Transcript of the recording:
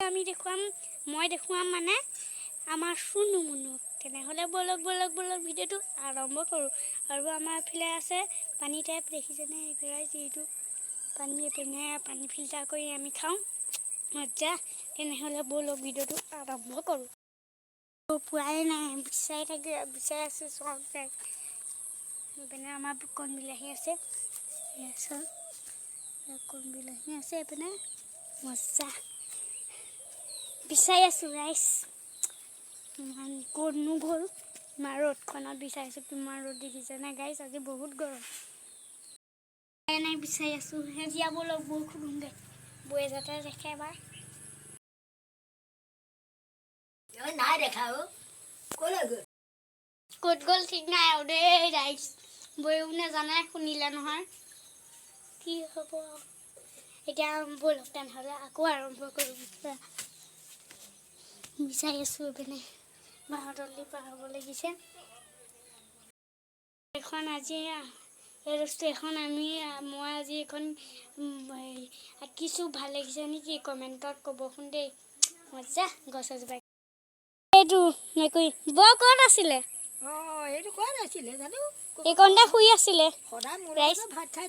আমি দেখুৱাম মই দেখুৱাম মানে আমাৰ শুনু মুনু তেনেহ'লে বলক ভিডিঅ'টো আৰম্ভ কৰোঁ আৰু আমাৰ এইফালে আছে পানী টাইপ দেখিছেনে গাইজ এইটো পানী এপিনে পানী ফিল্টাৰ কৰি আমি খাওঁ মজা তেনেহ'লে বলক ভিডিঅ'টো আৰম্ভ কৰোঁ পোৱাই নাই বিচাৰি আছোঁ চব এইপিনে আমাৰ কণ বিলাহী আছে কণ বিলাহী আছে এইপিনে মজা বিচাৰি আছোঁ ৰাইচ ইমান ক'তনো গ'ল ইমান ৰ'দখনত বিচাৰিছোঁ কিমান ৰ'দ দেখিছেনে গাইজ আজি বহুত গৰম নাই বিচাৰি আছোঁ জীয়া বলক বৌ খুলুংগে বৌয়ে যাতে দেখে এবাৰ নাই দেখা ক'ত গ'ল ঠিক নাই আৰু দেই ৰাইজ বৌয়েও নাজানে শুনিলে নহয় কি হ'ব এতিয়া ব'লক তেনেহ'লে আকৌ আৰম্ভ কৰোঁ বিচাৰি আছোঁ এইপিনে বাহঁতলি পাৰ হ'ব লাগিছে এখন আজি এই বস্তু এখন মই আজি এখন আঁকিছোঁ ভাল লাগিছে নেকি কমেণ্টত ক'বচোন দেই মজা গছ এজোপা এইটো মেকুৰী বৰ ক'ত আছিলে এইটো ক'ত আছিলে জানো এইকণতে শুই আছিলে সদায় ভাত খাই